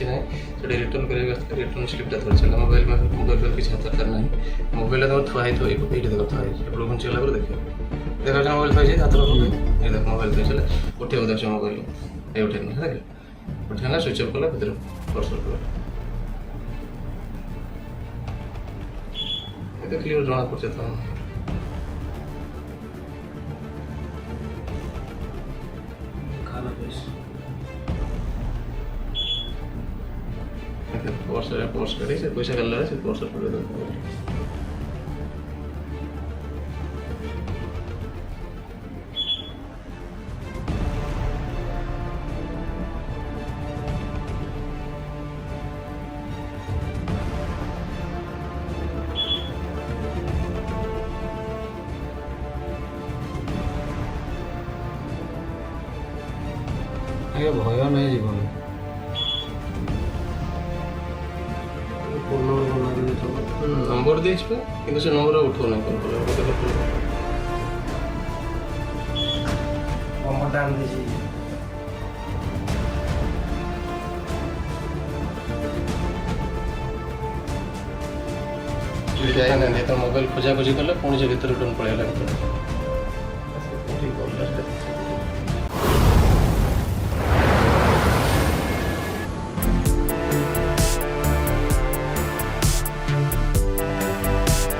ना से रिटर्न कर रिटर्न स्लिपटा थोड़ी चला मोबाइल में मोबाइल किसी हाथ ना मोबाइल तुम थुआ थो ये देख थुआ एपट घुंची गला देख देखा मोबाइल थी हाथ ये देख मोबाइल थी चले उठे देख मोबाइल ये उठे ना उठेना स्विच अफ कला भर पर्स क्लियर जना पड़े तो पर्स काटे से पैसा गला से पर्स पड़े भय नहीं जीवन नंबर देश पे किंतु से नंबर उठो ना जाए ना तो मोबाइल खोजा खोजी कले पुणी से भीतर रिटर्न पड़ेगा